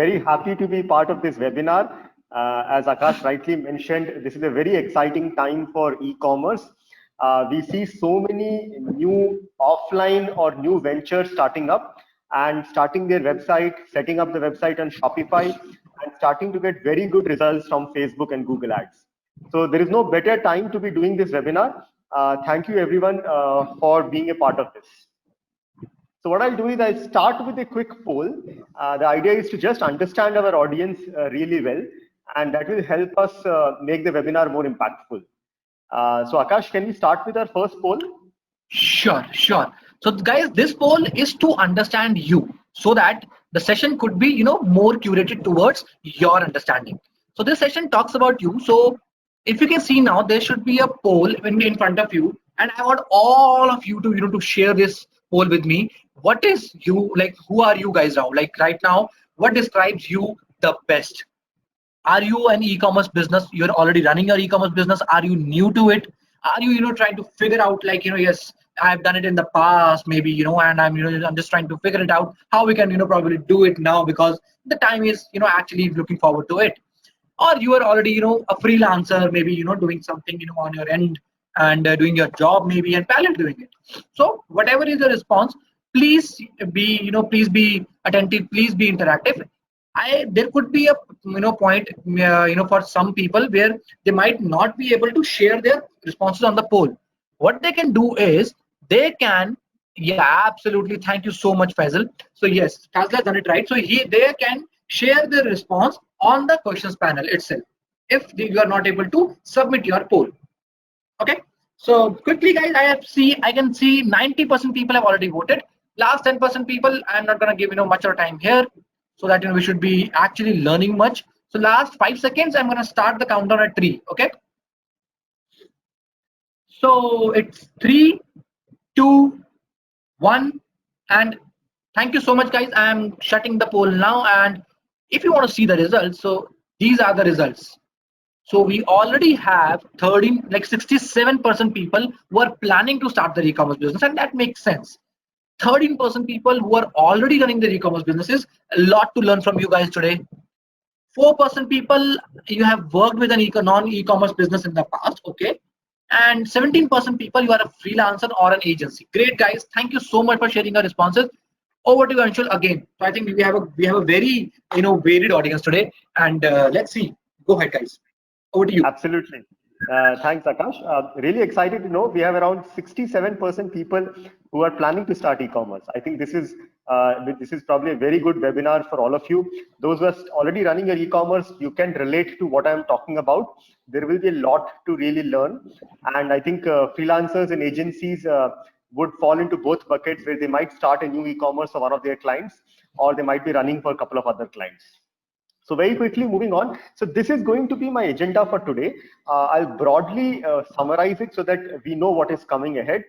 Very happy to be part of this webinar. As Akash rightly mentioned, this is a very exciting time for e-commerce. We see so many new offline or new ventures starting up and starting their website, setting up the website on Shopify, and starting to get very good results from Facebook and Google Ads. So there is no better time to be doing this webinar. Thank you everyone for being a part of this. So what I'll do is I'll start with a quick poll. The idea is to just understand our audience really well, and that will help us make the webinar more impactful. So Akash, can we start with our first poll? Sure. So guys, this poll is to understand you, so that the session could be, more curated towards your understanding. So this session talks about you. So if you can see now, there should be a poll in front of you, and I want all of you to, to share this poll with me. What is you, like, who are you guys now? Like right now, what describes you the best? Are you an e-commerce business? You're already running your e-commerce business. Are you new to it? Are you, trying to figure out, like, yes, I've done it in the past, maybe, and I'm just trying to figure it out how we can, probably do it now because the time is, actually looking forward to it. Or you are already, a freelancer, maybe, doing something, on your end and doing your job maybe and parallel doing it. So whatever is the response, please be, please be attentive, please be interactive. There could be a point for some people where they might not be able to share their responses on the poll. What they can do is they can, yeah, absolutely, thank you so much, Faisal. So yes, Fazal has done it right. So they can share their response on the questions panel itself if you are not able to submit your poll. Okay, so quickly guys, I can see 90% people have already voted. Last 10% people, I'm not going to give much of time here, so that we should be actually learning much. So last 5 seconds, I'm going to start the countdown at 3. Okay, so it's 3, 2, 1, and thank you so much guys. I'm shutting the poll now, and if you want to see the results, so these are the results. So we already have 67% people who are planning to start their e-commerce business, and that makes sense. 13% people who are already running their e-commerce businesses. A lot to learn from you guys today. 4% people, you have worked with an non-e-commerce business in the past, okay? And 17% people, you are a freelancer or an agency. Great guys, thank you so much for sharing your responses. Over to you, Anshul, again. So I think we have a very varied audience today, and let's see. Go ahead, guys. Over to you. Absolutely. Thanks, Akash. Really excited to know we have around 67% people who are planning to start e-commerce. I think this is probably a very good webinar for all of you. Those who are already running your e-commerce, you can relate to what I'm talking about. There will be a lot to really learn, and I think freelancers and agencies would fall into both buckets, where they might start a new e-commerce for one of their clients, or they might be running for a couple of other clients. So very quickly moving on. So this is going to be my agenda for today. I'll broadly summarize it so that we know what is coming ahead.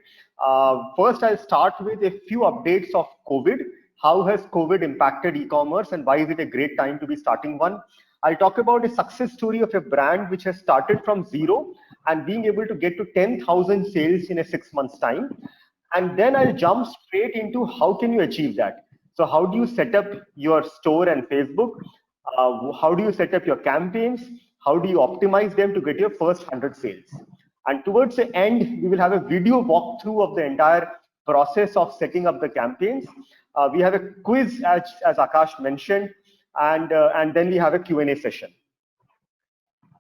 First, I'll start with a few updates of COVID. How has COVID impacted e-commerce, and why is it a great time to be starting one? I'll talk about a success story of a brand which has started from zero and being able to get to 10,000 sales in a 6 months time. And then I'll jump straight into how can you achieve that. So how do you set up your store and Facebook? How do you set up your campaigns? How do you optimize them to get your first 100 sales? And towards the end, we will have a video walkthrough of the entire process of setting up the campaigns. We have a quiz, as Akash mentioned, and then we have a Q&A session.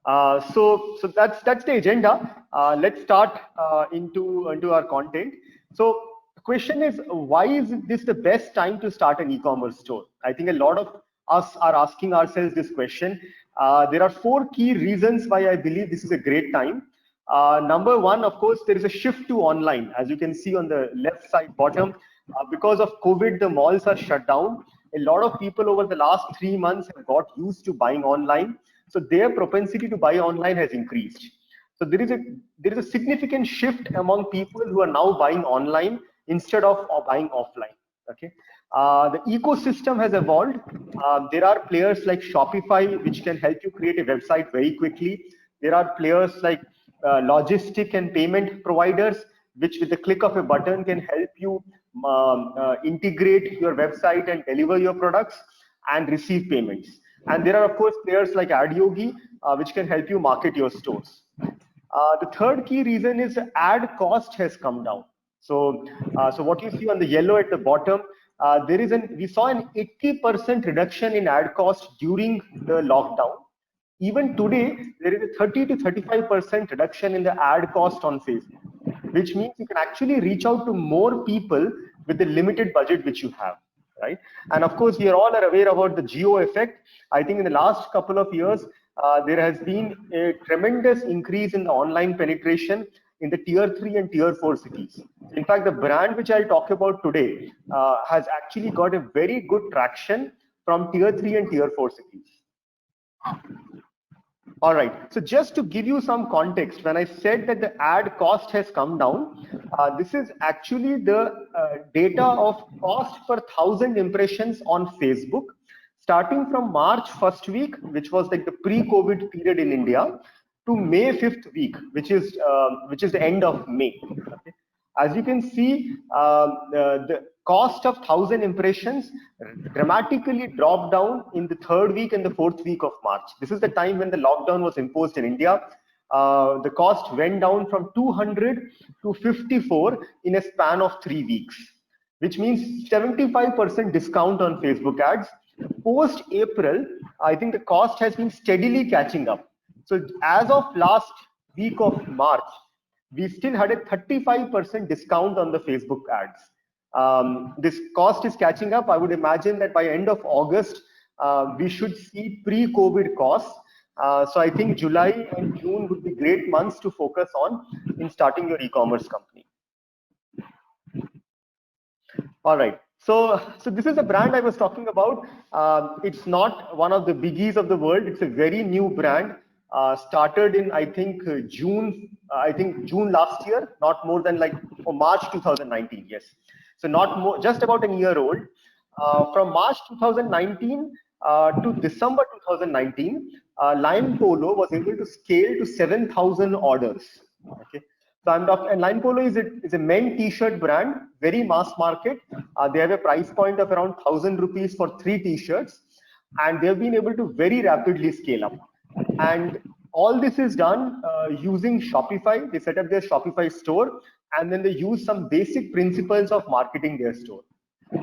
So that's the agenda. Let's start into our content. So the question is, why is this the best time to start an e-commerce store? I think a lot of us are asking ourselves this question. There are 4 key reasons why I believe this is a great time. Number 1, of course, there is a shift to online. As you can see on the left side bottom, because of COVID, the malls are shut down. A lot of people over the last 3 months have got used to buying online. So their propensity to buy online has increased. So there is a significant shift among people who are now buying online instead of buying offline. Okay. The ecosystem has evolved. There are players like Shopify, which can help you create a website very quickly. There are players like logistic and payment providers, which with the click of a button can help you integrate your website and deliver your products. and receive payments. And there are, of course, players like Adyogi, which can help you market your stores. The third key reason is ad cost has come down. So what you see on the yellow at the bottom, we saw an 80% reduction in ad cost during the lockdown. Even today, there is a 30 to 35% reduction in the ad cost on Facebook, which means you can actually reach out to more people with the limited budget which you have, right? And of course, we are all aware about the geo effect. I think in the last couple of years, there has been a tremendous increase in the online penetration in the tier 3 and tier 4 cities. In fact, the brand which I'll talk about today has actually got a very good traction from tier 3 and tier 4 cities. All right, so just to give you some context, when I said that the ad cost has come down, this is actually the data of cost per 1,000 impressions on Facebook, starting from March 1st week, which was like the pre-COVID period in India, to May 5th week, which is the end of May. Okay? As you can see, the cost of 1,000 impressions dramatically dropped down in the 3rd week and the 4th week of March. This is the time when the lockdown was imposed in India. The cost went down from 200 to 54 in a span of 3 weeks, which means 75% discount on Facebook ads. Post April, I think the cost has been steadily catching up. So as of last week of March, we still had a 35% discount on the Facebook ads. This cost is catching up. I would imagine that by end of August, we should see pre-COVID costs. So I think July and June would be great months to focus on in starting your e-commerce company. All right. So this is a brand I was talking about. It's not one of the biggies of the world. It's a very new brand. Started in June last year, not more than March 2019. Yes, so not more, just about a year old. From March 2019 to December 2019, Lion Polo was able to scale to 7,000 orders. Okay, so I'm talking, and Lion Polo is a men t-shirt brand, very mass market. They have a price point of around 1,000 rupees for 3 t-shirts, and they've been able to very rapidly scale up. And all this is done using Shopify. They set up their Shopify store, and then they use some basic principles of marketing their store.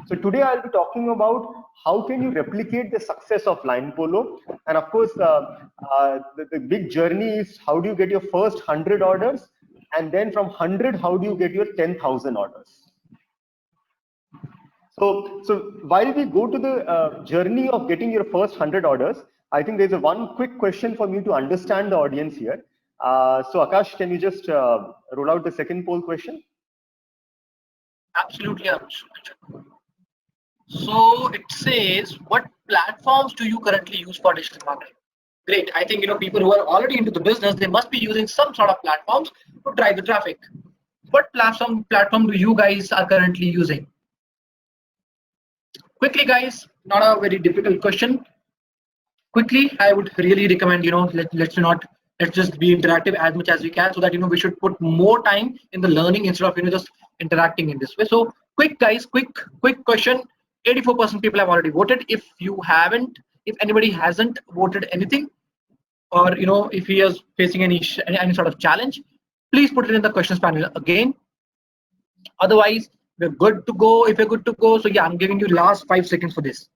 So today I'll be talking about how can you replicate the success of Lion Polo. And of course, the big journey is how do you get your first 100 orders, and then from 100, how do you get your 10,000 orders? So while we go to the journey of getting your first 100 orders, I think there's one quick question for me to understand the audience here. So Akash, can you just roll out the second poll question? Absolutely, Anush. So it says, what platforms do you currently use for digital marketing? Great. I think people who are already into the business, they must be using some sort of platforms to drive the traffic. What platform do you guys are currently using? Quickly, guys, not a very difficult question. Quickly, I would really recommend, let's just be interactive as much as we can, so that we should put more time in the learning instead of just interacting in this way. So quick, guys, quick question. 84% people have already voted. If anybody hasn't voted anything, or if he is facing any sort of challenge, please put it in the questions panel again. Otherwise, we're good to go. If you're good to go, so yeah, I'm giving you last 5 seconds for this.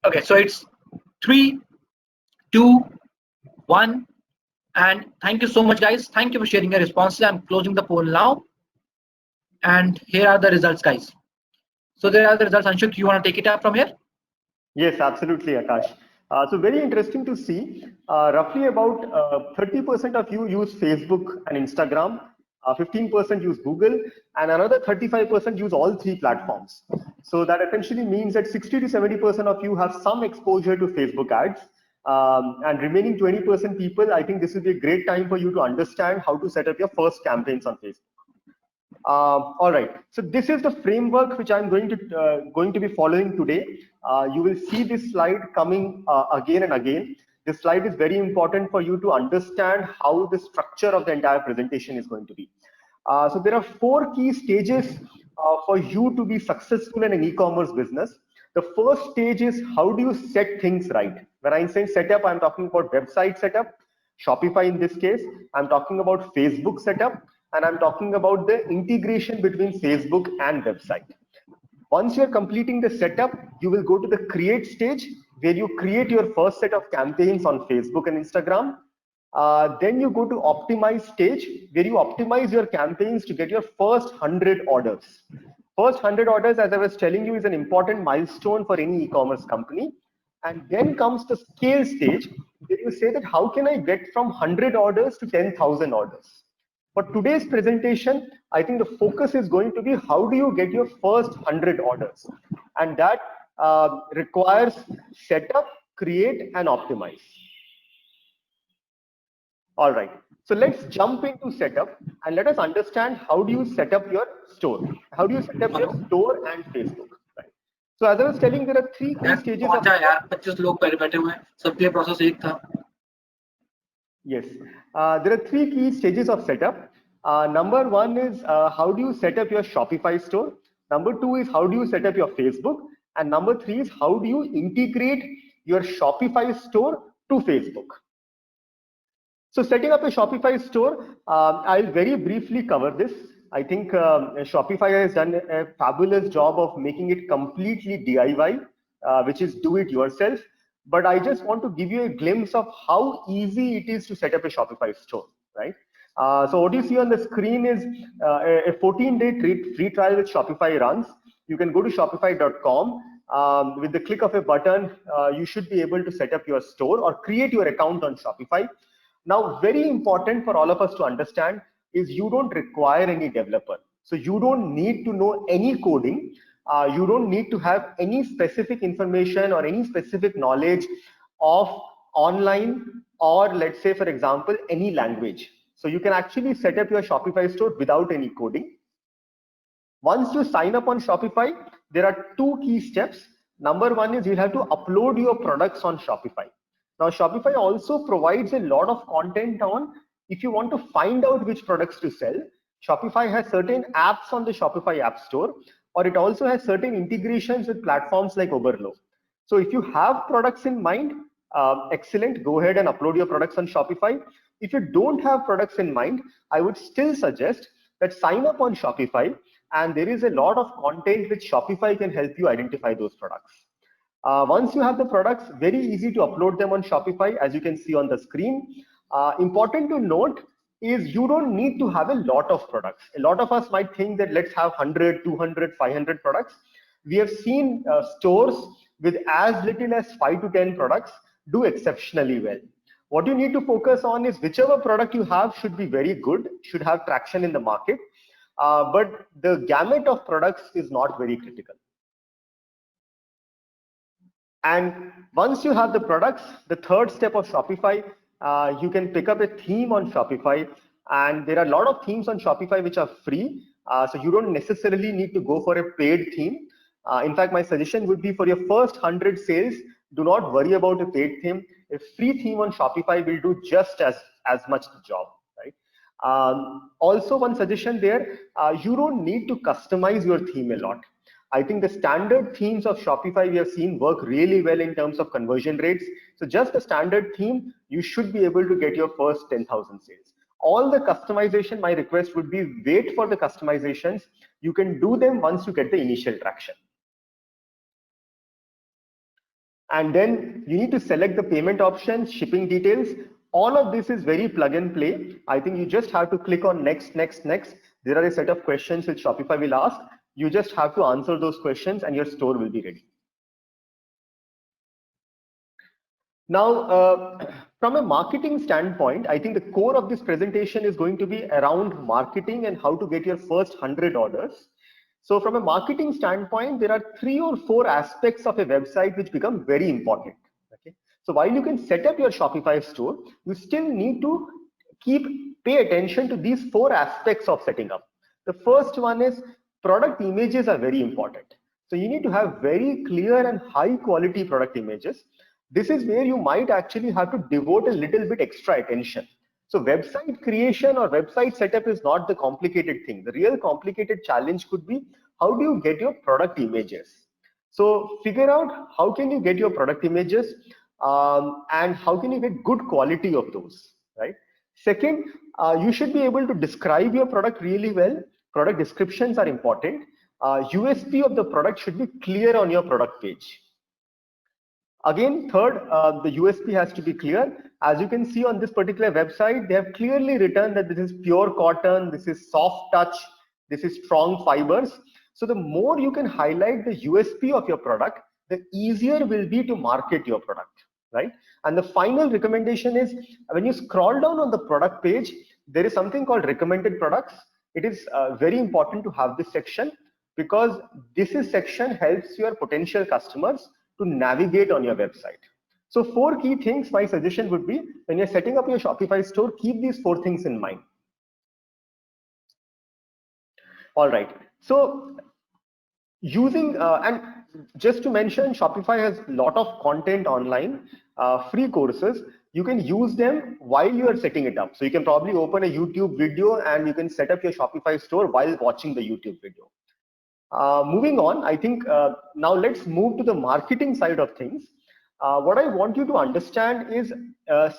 Okay, so it's 3, 2, 1, and thank you so much, guys. Thank you for sharing your responses. I'm closing the poll now, and here are the results, guys. So there are the results. Anshuk, you want to take it up from here? Yes, absolutely, Akash. So very interesting to see. Roughly about 30% of you use Facebook and Instagram. 15% use Google, and another 35% use all 3 platforms. So that essentially means that 60 to 70% of you have some exposure to Facebook ads, and remaining 20% people, I think this will be a great time for you to understand how to set up your first campaigns on Facebook. All right, so this is the framework which I'm going to be following today. You will see this slide coming again and again. This slide is very important for you to understand how the structure of the entire presentation is going to be. So there are 4 key stages for you to be successful in an e-commerce business, the first stage is how do you set things right? When I say setup, I'm talking about website setup, Shopify in this case, I'm talking about Facebook setup, and I'm talking about the integration between Facebook and website. Once you're completing the setup, you will go to the create stage where you create your first set of campaigns on Facebook and Instagram. Then you go to optimize stage where you optimize your campaigns to get your first 100 orders. First 100 orders, as I was telling you, is an important milestone for any e-commerce company. And then comes the scale stage where you say that how can I get from 100 orders to 10,000 orders? For today's presentation, I think the focus is going to be how do you get your first 100 orders? And that requires setup, create, and optimize. All right, so let's jump into setup and let us understand how do you set up your store? How do you set up your store and Facebook? Right. So as I was telling, there are three key stages of. यार 25 लोग पहले बैठे हुए हैं, सबके process एक था. Yes, there are three key stages of setup. Number one is how do you set up your Shopify store? Number two is how do you set up your Facebook? And number three is how do you integrate your Shopify store to Facebook? So setting up a Shopify store, I'll very briefly cover this. I think Shopify has done a fabulous job of making it completely DIY, which is do it yourself. But I just want to give you a glimpse of how easy it is to set up a Shopify store, right? So what you see on the screen is a 14-day free trial with Shopify runs. You can go to shopify.com. With the click of a button, you should be able to set up your store or create your account on Shopify. Now, very important for all of us to understand is you don't require any developer. So you don't need to know any coding. You don't need to have any specific information or any specific knowledge of online or, let's say, for example, any language. So you can actually set up your Shopify store without any coding. Once you sign up on Shopify, there are two key steps. Number one is you'll have to upload your products on Shopify. Now, Shopify also provides a lot of content on if you want to find out which products to sell. Shopify has certain apps on the Shopify App Store, or it also has certain integrations with platforms like Oberlo. So if you have products in mind, excellent, go ahead and upload your products on Shopify. If you don't have products in mind, I would still suggest that sign up on Shopify, and there is a lot of content which Shopify can help you identify those products. Once you have the products, very easy to upload them on Shopify, as you can see on the screen. Important to note is you don't need to have a lot of products. A lot of us might think that let's have 100, 200, 500 products. We have seen stores with as little as 5 to 10 products do exceptionally well. What you need to focus on is whichever product you have should be very good, should have traction in the market, but the gamut of products is not very critical. And once you have the products, the third step of Shopify, you can pick up a theme on Shopify, and there are a lot of themes on Shopify which are free, so you don't necessarily need to go for a paid theme. In fact, my suggestion would be for your first 100 sales, do not worry about a paid theme. A free theme on Shopify will do just as much the job, right? Also, one suggestion there, you don't need to customize your theme a lot. I think the standard themes of Shopify we have seen work really well in terms of conversion rates. So just the standard theme, you should be able to get your first 10,000 sales. All the customization, my request would be wait for the customizations. You can do them once you get the initial traction. And then you need to select the payment options, shipping details. All of this is very plug and play. I think you just have to click on next, next, next. There are a set of questions which Shopify will ask. You just have to answer those questions and your store will be ready. Now, from a marketing standpoint, I think the core of this presentation is going to be around marketing and how to get your first 100 orders. So from a marketing standpoint, there are 3 or 4 aspects of a website which become very important. Okay? So while you can set up your Shopify store, you still need to pay attention to these 4 aspects of setting up. The first one is product images are very important. So you need to have very clear and high quality product images. This is where you might actually have to devote a little bit extra attention. So website creation or website setup is not the complicated thing. The real complicated challenge could be how do you get your product images? So figure out how can you get your product images, and how can you get good quality of those, right? Second, you should be able to describe your product really well. Product descriptions are important. USP of the product should be clear on your product page. Again, third, the USP has to be clear. As you can see on this particular website, they have clearly written that this is pure cotton, this is soft touch, this is strong fibers. So the more you can highlight the USP of your product, the easier will be to market your product, right? And the final recommendation is, when you scroll down on the product page, there is something called recommended products. It is very important to have this section, because section helps your potential customers to navigate on your website. So 4 key things, my suggestion would be, when you're setting up your Shopify store, keep these 4 things in mind. All right, so using, and just to mention, Shopify has a lot of content online, free courses. You can use them while you are setting it up. So you can probably open a YouTube video and you can set up your Shopify store while watching the YouTube video. Moving on, I think now let's move to the marketing side of things. What I want you to understand is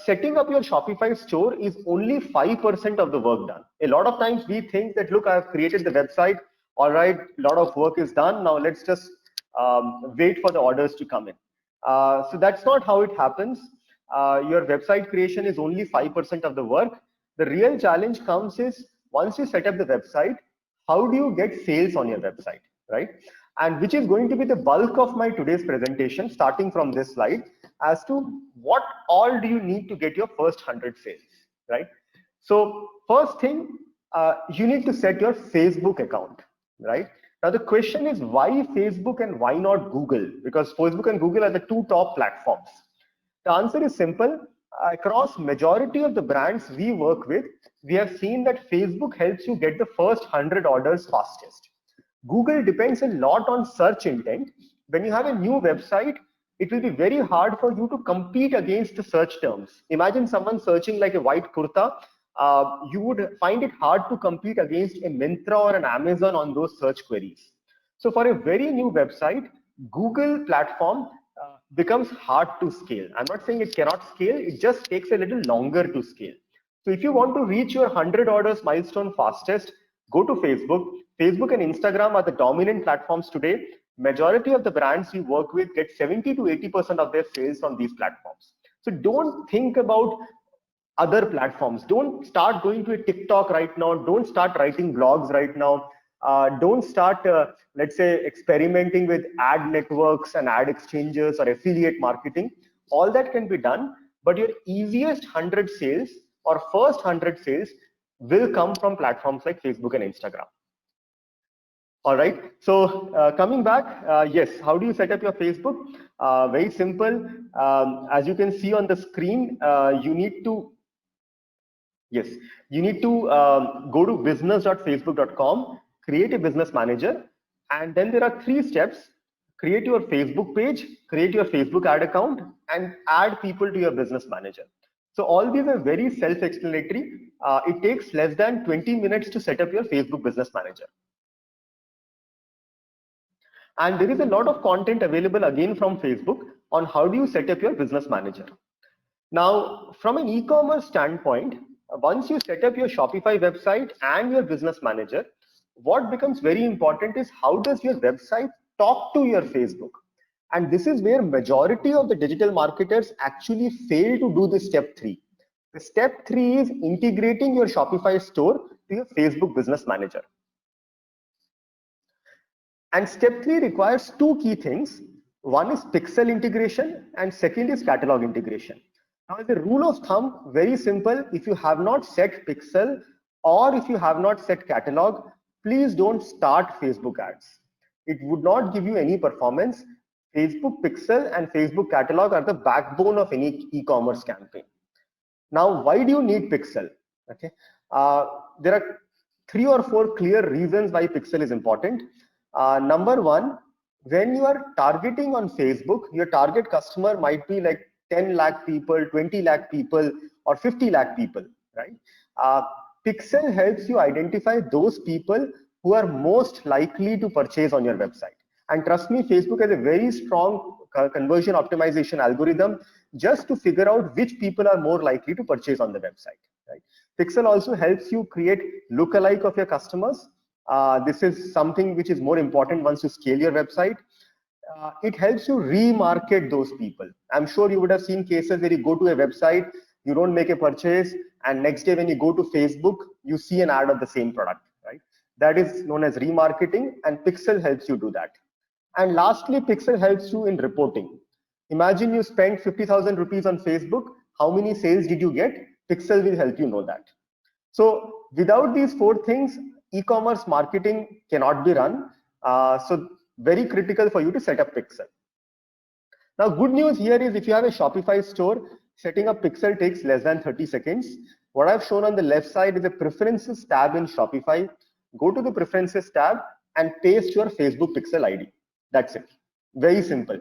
setting up your Shopify store is only 5% of the work done. A lot of times we think that, look, I have created the website, all right, a lot of work is done, now let's just wait for the orders to come in. So that's not how it happens. Your website creation is only 5% of the work. The real challenge comes is, once you set up the website, how do you get sales on your website, right? And which is going to be the bulk of my today's presentation, starting from this slide, as to what all do you need to get your first 100 sales, right? So first thing, you need to set your Facebook account, right? Now the question is, why Facebook and why not Google? Because Facebook and Google are the 2 top platforms. The answer is simple. Across majority of the brands we work with, we have seen that Facebook helps you get the first 100 orders fastest. Google depends a lot on search intent. When you have a new website, it will be very hard for you to compete against the search terms. Imagine someone searching like a white kurta. You would find it hard to compete against a Myntra or an Amazon on those search queries. So for a very new website, Google platform becomes hard to scale. I'm not saying it cannot scale, it just takes a little longer to scale. So if you want to reach your 100 orders milestone fastest, go to Facebook. Facebook and Instagram are the dominant platforms today. Majority of the brands you work with get 70 to 80% of their sales on these platforms. So don't think about other platforms. Don't start going to a TikTok right now. Don't start writing blogs right now. Don't start, let's say, experimenting with ad networks and ad exchanges or affiliate marketing. All that can be done, but your easiest 100 sales or first 100 sales will come from platforms like Facebook and Instagram. All right, so coming back, yes, how do you set up your Facebook? Very simple. As you can see on the screen, you need to go to business.facebook.com, create a business manager, and then there are 3 steps. Create your Facebook page, create your Facebook ad account, and add people to your business manager. So all these are very self-explanatory. It takes less than 20 minutes to set up your Facebook business manager. And there is a lot of content available again from Facebook on how do you set up your business manager. Now, from an e-commerce standpoint, once you set up your Shopify website and your business manager, what becomes very important is, how does your website talk to your Facebook? And this is where majority of the digital marketers actually fail to do the step 3. The step 3 is integrating your Shopify store to your Facebook business manager. And step 3 requires 2 key things. One is pixel integration and second is catalog integration. Now, as a rule of thumb, very simple, if you have not set pixel or if you have not set catalog, please don't start Facebook ads. It would not give you any performance. Facebook pixel and Facebook catalog are the backbone of any e-commerce campaign. Now, why do you need pixel? Okay, there are 3 or 4 clear reasons why pixel is important. Number 1, when you are targeting on Facebook, your target customer might be like 10 lakh people, 20 lakh people, or 50 lakh people, right? Pixel helps you identify those people who are most likely to purchase on your website. And trust me, Facebook has a very strong conversion optimization algorithm just to figure out which people are more likely to purchase on the website. Right? Pixel also helps you create lookalike of your customers. This is something which is more important once you scale your website. It helps you remarket those people. I'm sure you would have seen cases where you go to a website, you don't make a purchase, and next day when you go to Facebook, you see an ad of the same product, right? That is known as remarketing, and Pixel helps you do that. And lastly, Pixel helps you in reporting. Imagine you spent 50,000 rupees on Facebook. How many sales did you get? Pixel will help you know that. So without these four things, e-commerce marketing cannot be run. So very critical for you to set up Pixel. Now, good news here is if you have a Shopify store, setting up Pixel takes less than 30 seconds. What I've shown on the left side is a preferences tab in Shopify. Go to the preferences tab and paste your Facebook Pixel ID. That's it. Very simple.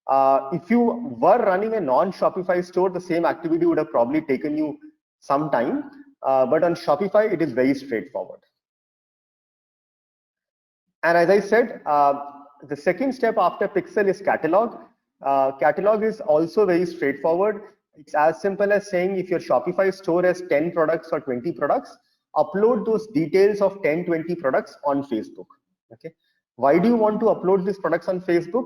If you were running a non-Shopify store, the same activity would have probably taken you some time. But on Shopify, it is very straightforward. And as I said, the second step after Pixel is catalog. Catalog is also very straightforward. It's as simple as saying if your Shopify store has 10 products or 20 products, upload those details of 10, 20 products on Facebook. Okay. Why do you want to upload these products on Facebook?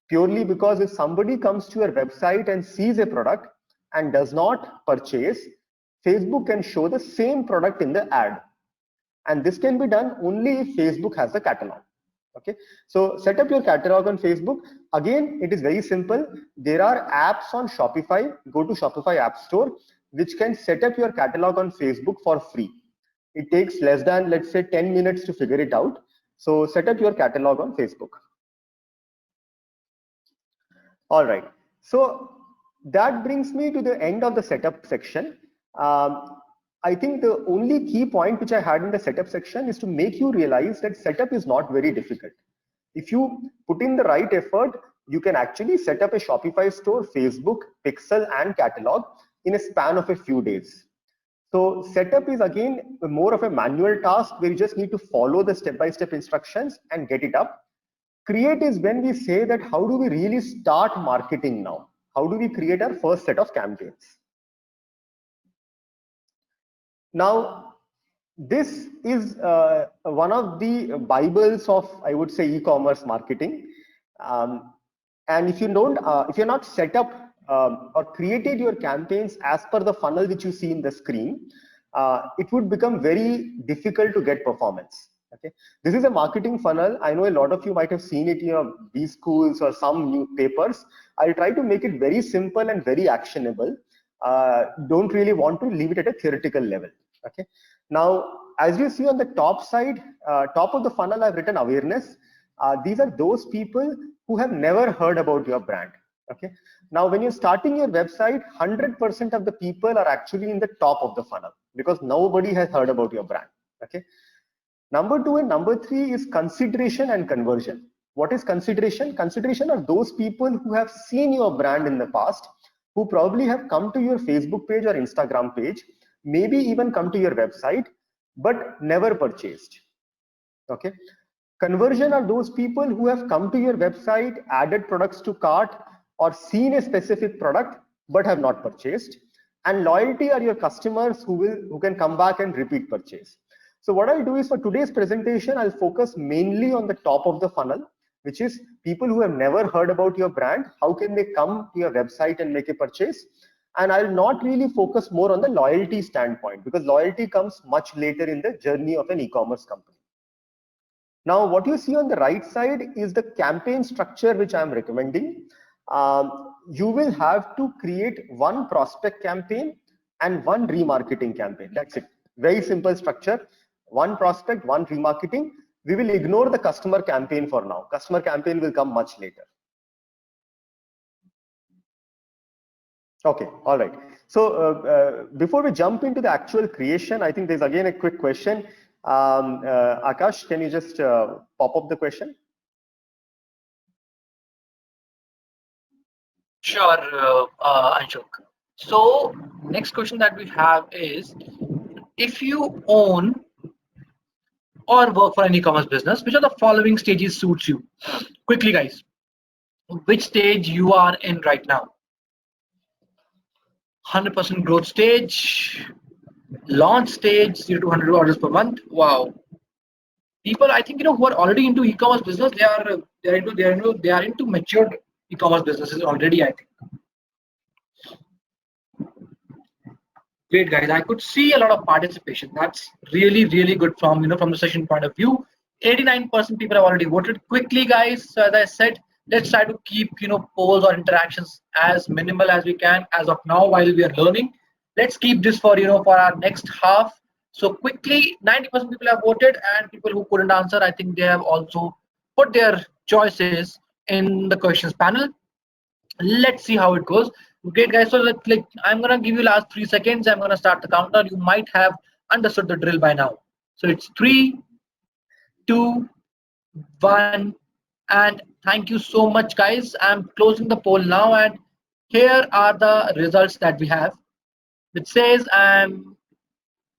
Purely because if somebody comes to your website and sees a product and does not purchase, Facebook can show the same product in the ad. And this can be done only if Facebook has the catalog. Okay, so set up your catalog on Facebook. Again, it is very simple. There are apps on Shopify. Go to Shopify App Store, which can set up your catalog on Facebook for free. It takes less than, let's say, 10 minutes to figure it out. So set up your catalog on Facebook. All right, so that brings me to the end of the setup section. I think the only key point which I had in the setup section is to make you realize that setup is not very difficult. If you put in the right effort, you can actually set up a Shopify store, Facebook, Pixel, and catalog in a span of a few days. So setup is again more of a manual task where you just need to follow the step-by-step instructions and get it up. Create is when we say that how do we really start marketing now? How do we create our first set of campaigns? Now, this is one of the Bibles of, I would say, e-commerce marketing. And if you don't, if you're not set up or created your campaigns as per the funnel which you see in the screen, it would become very difficult to get performance. Okay, this is a marketing funnel. I know a lot of you might have seen it in your B schools or some newspapers. I'll try to make it very simple and very actionable. Don't really want to leave it at a theoretical level. Okay, now as you see on the top side, top of the funnel, I've written awareness. These are those people who have never heard about your brand. Okay, now when you're starting your website, 100% of the people are actually in the top of the funnel because nobody has heard about your brand. Okay, number 2 and number 3 is consideration and conversion. What is consideration? Consideration are those people who have seen your brand in the past, who probably have come to your Facebook page or Instagram page, maybe even come to your website, but never purchased. Okay, conversion are those people who have come to your website, added products to cart, or seen a specific product but have not purchased. And loyalty are your customers who can come back and repeat purchase. So what I'll do is for today's presentation, I'll focus mainly on the top of the funnel, which is people who have never heard about your brand. How can they come to your website and make a purchase? And I'll not really focus more on the loyalty standpoint because loyalty comes much later in the journey of an e-commerce company. Now, what you see on the right side is the campaign structure which I'm recommending. You will have to create one prospect campaign and one remarketing campaign. That's it. Very simple structure. One prospect, one remarketing. We will ignore the customer campaign for now. Customer campaign will come much later. Okay, all right. So before we jump into the actual creation, I think there's again a quick question. Akash, can you just pop up the question? Sure, Anshuk. So next question that we have is, if you own or work for an e-commerce business, which of the following stages suits you? Quickly, guys, which stage you are in right now? 100% growth stage, launch stage, 0 to 100 orders per month. Wow. People, I think, who are already into e-commerce business, they are into matured e-commerce businesses already, I think. Great, guys. I could see a lot of participation. That's really, really good from from the session point of view. 89% people have already voted. Quickly, guys. So as I said, let's try to keep polls or interactions as minimal as we can as of now while we are learning. Let's keep this for for our next half. So quickly, 90% people have voted, and people who couldn't answer, I think they have also put their choices in the questions panel. Let's see how it goes. Great, guys. So I'm gonna give you last 3 seconds. I'm gonna start the counter. You might have understood the drill by now. So it's 3, 2, 1, and thank you so much, guys. I'm closing the poll now, and here are the results that we have. It says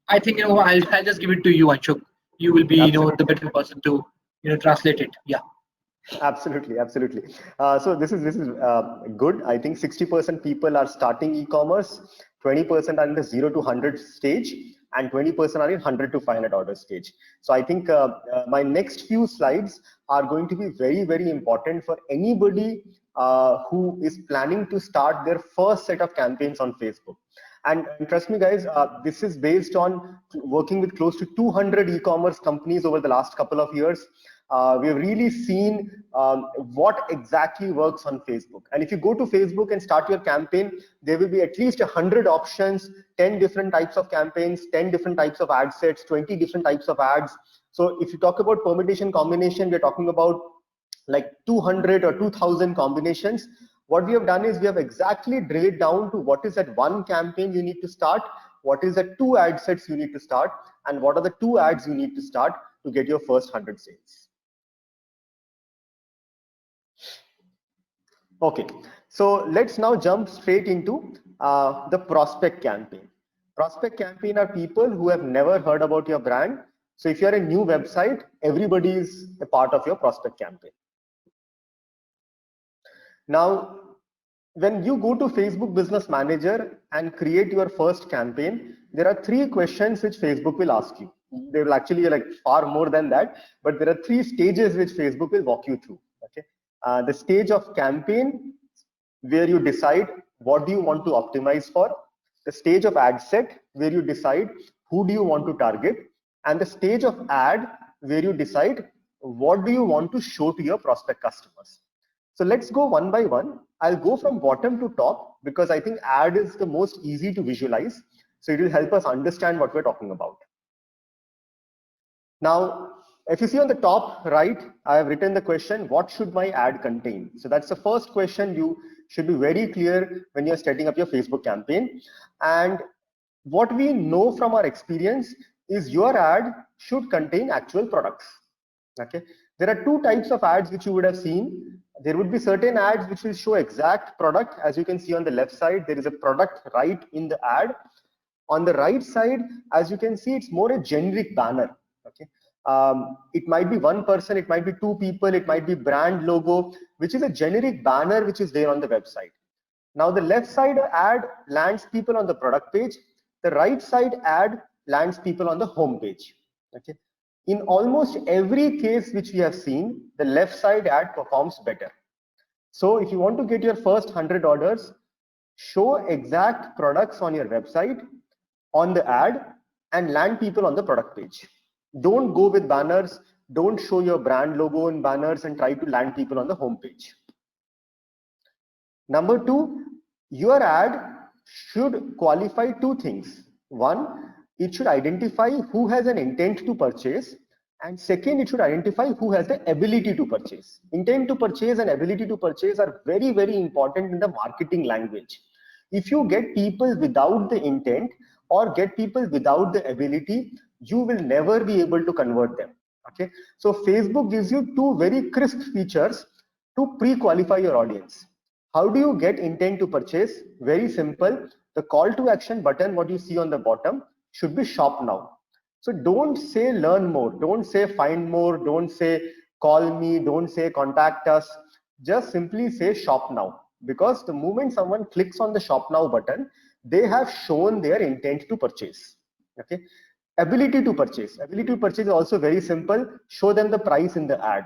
I think I'll just give it to you, Anshuk. You will be the better person to translate it. Yeah. Absolutely, absolutely. So this is good. I think 60% people are starting e-commerce, 20% are in the 0 to 100 stage, and 20% are in 100 to 500 order stage. So I think my next few slides are going to be very, very important for anybody who is planning to start their first set of campaigns on Facebook. And trust me, guys, this is based on working with close to 200 e-commerce companies over the last couple of years. We have really seen what exactly works on Facebook. And if you go to Facebook and start your campaign, there will be at least 100 options, 10 different types of campaigns, 10 different types of ad sets, 20 different types of ads. So if you talk about permutation combination, we're talking about like 200 or 2000 combinations. What we have done is we have exactly drilled down to what is that one campaign you need to start, what is the 2 ad sets you need to start, and what are the 2 ads you need to start to get your first 100 sales. Okay, so let's now jump straight into the prospect campaign. Prospect campaign are people who have never heard about your brand. So if you're a new website, everybody is a part of your prospect campaign. Now, when you go to Facebook Business Manager and create your first campaign, there are 3 questions which Facebook will ask you. They will actually like far more than that, but there are 3 stages which Facebook will walk you through. Okay, the stage of campaign where you decide what do you want to optimize for, the stage of ad set where you decide who do you want to target, and the stage of ad where you decide what do you want to show to your prospect customers. So let's go one by one. I'll go from bottom to top because I think ad is the most easy to visualize. So it will help us understand what we're talking about. Now, if you see on the top right, I have written the question, what should my ad contain? So that's the first question. You should be very clear when you're setting up your Facebook campaign. And what we know from our experience is your ad should contain actual products. Okay, there are 2 types of ads which you would have seen. There would be certain ads which will show exact product. As you can see on the left side, there is a product right in the ad. On the right side, as you can see, it's more a generic banner. Okay, it might be 1 person, it might be 2 people, it might be brand logo, which is a generic banner which is there on the website. Now the left side ad lands people on the product page. The right side ad lands people on the home page. Okay, in almost every case which we have seen, the left side ad performs better. So if you want to get your first 100 orders, show exact products on your website on the ad and land people on the product page. Don't go with banners. Don't show your brand logo in banners and try to land people on the home page. Number 2, your ad should qualify 2 things. 1, it should identify who has an intent to purchase, and second, it should identify who has the ability to purchase. Intent to purchase and ability to purchase are very, very important in the marketing language. If you get people without the intent or get people without the ability, you will never be able to convert them. Okay, so Facebook gives you 2 very crisp features to pre-qualify your audience. How do you get intent to purchase? Very simple. The call to action button, what you see on the bottom, should be shop now. So don't say learn more, don't say find more, don't say call me, don't say contact us. Just simply say shop now, because the moment someone clicks on the shop now button, they have shown their intent to purchase. Okay. Ability to purchase is also very simple. Show them the price in the ad.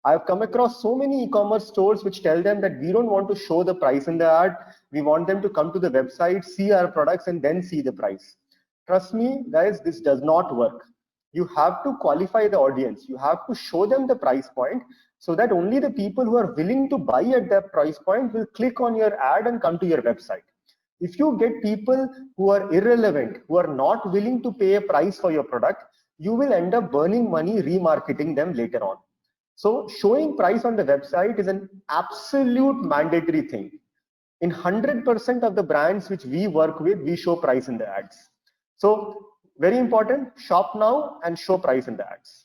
I've come across so many e-commerce stores which tell them that we don't want to show the price in the ad. We want them to come to the website, see our products, and then see the price. Trust me, guys, this does not work. You have to qualify the audience. You have to show them the price point so that only the people who are willing to buy at that price point will click on your ad and come to your website. If you get people who are irrelevant, who are not willing to pay a price for your product, you will end up burning money remarketing them later on. So showing price on the website is an absolute mandatory thing. In 100% of the brands which we work with, we show price in the ads. So very important, shop now and show price in the ads.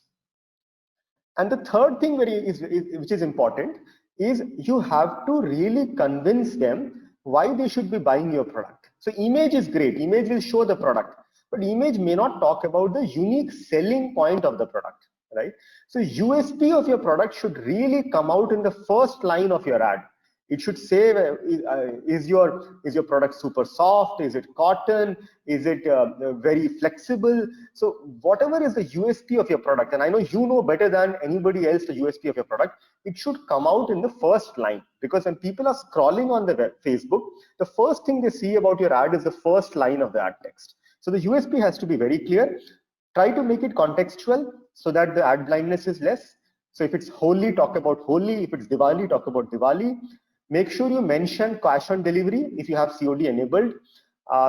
And the third thing which is important is you have to really convince them why they should be buying your product. So image is great, image will show the product, but image may not talk about the unique selling point of the product, right? So USP of your product should really come out in the first line of your ad. It should say, is your product super soft? Is it cotton? Is it very flexible? So whatever is the USP of your product, and I know you know better than anybody else the USP of your product, it should come out in the first line. Because when people are scrolling on the Facebook, the first thing they see about your ad is the first line of the ad text. So the USP has to be very clear. Try to make it contextual so that the ad blindness is less. So if it's Holi, talk about Holi. If it's Diwali, talk about Diwali. Make sure you mention cash on delivery if you have COD enabled.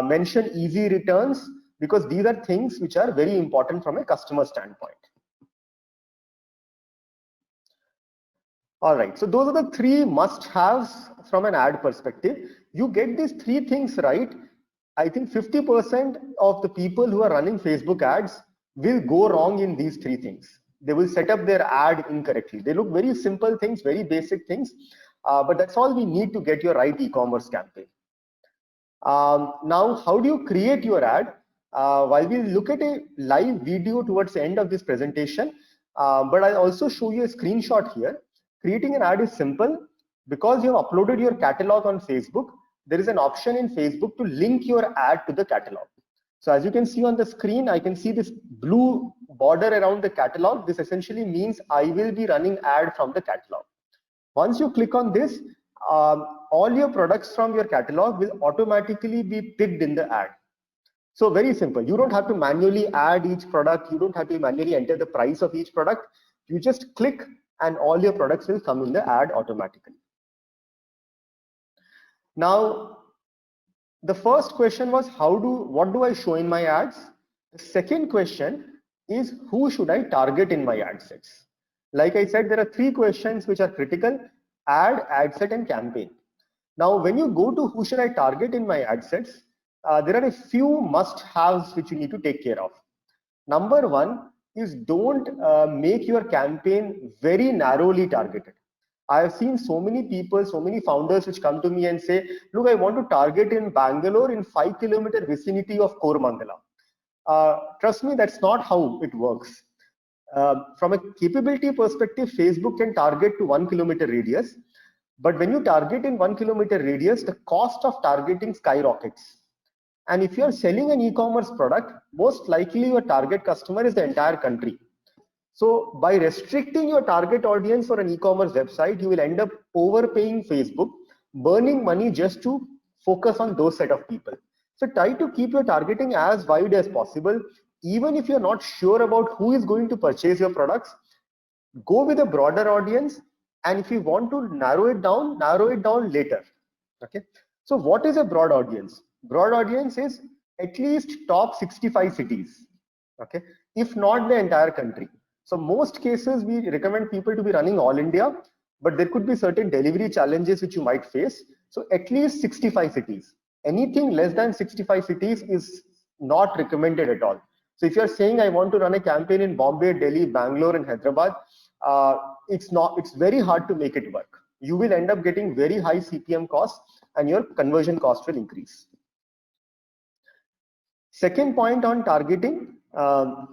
Mention easy returns, because these are things which are very important from a customer standpoint. All right, so those are the three must-haves from an ad perspective. You get these three things right, I think 50% of the people who are running Facebook ads will go wrong in these three things. They will set up their ad incorrectly. They look very simple things, very basic things, but that's all we need to get your right e-commerce campaign. Now, how do you create your ad? While we look at a live video towards the end of this presentation, but I'll also show you a screenshot here. Creating an ad is simple. Because you have uploaded your catalog on Facebook, there is an option in Facebook to link your ad to the catalog. So as you can see on the screen, I can see this blue border around the catalog. This essentially means I will be running ad from the catalog. Once you click on this, all your products from your catalog will automatically be picked in the ad. So very simple. You don't have to manually add each product. You don't have to manually enter the price of each product. You just click and all your products will come in the ad automatically. Now, the first question was what do I show in my ads? The second question is who should I target in my ad sets? Like I said, there are three questions which are critical: ad set, and campaign. Now, when you go to who should I target in my ad sets, there are a few must-haves which you need to take care of. Number one is don't make your campaign very narrowly targeted. I have seen so many people, so many founders which come to me and say, look, I want to target in Bangalore in 5-kilometer vicinity of Koramangala. Trust me, that's not how it works. From a capability perspective, Facebook can target to 1-kilometer radius. But when you target in 1-kilometer radius, the cost of targeting skyrockets. And if you're selling an e-commerce product, most likely your target customer is the entire country. So by restricting your target audience for an e-commerce website, you will end up overpaying Facebook, burning money just to focus on those set of people. So try to keep your targeting as wide as possible. Even if you're not sure about who is going to purchase your products, go with a broader audience. And if you want to narrow it down later. Okay. So what is a broad audience? Broad audience is at least top 65 cities. Okay. If not the entire country. So most cases we recommend people to be running all India, but there could be certain delivery challenges which you might face. So at least 65 cities. Anything less than 65 cities is not recommended at all. So if you're saying I want to run a campaign in Bombay, Delhi, Bangalore, and Hyderabad, it's very hard to make it work. You will end up getting very high CPM costs and your conversion cost will increase. Second point on targeting,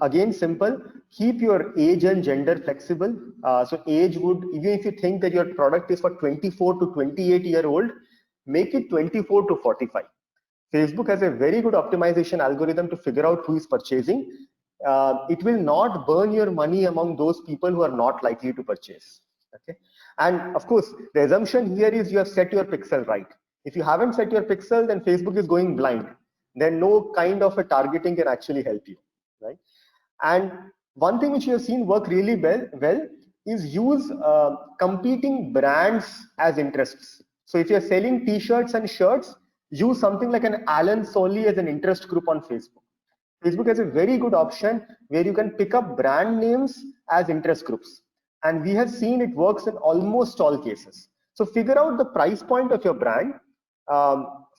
Again, simple. Keep your age and gender flexible. So age would, even if you think that your product is for 24 to 28-year-old, make it 24 to 45. Facebook has a very good optimization algorithm to figure out who is purchasing. It will not burn your money among those people who are not likely to purchase. Okay. And of course, the assumption here is you have set your pixel right. If you haven't set your pixel, then Facebook is going blind. Then no kind of a targeting can actually help you, right? And one thing which you have seen work really well is use competing brands as interests. So if you're selling t-shirts and shirts, use something like an Alan Solly as an interest group on Facebook. Facebook has a very good option where you can pick up brand names as interest groups. And we have seen it works in almost all cases. So figure out the price point of your brand,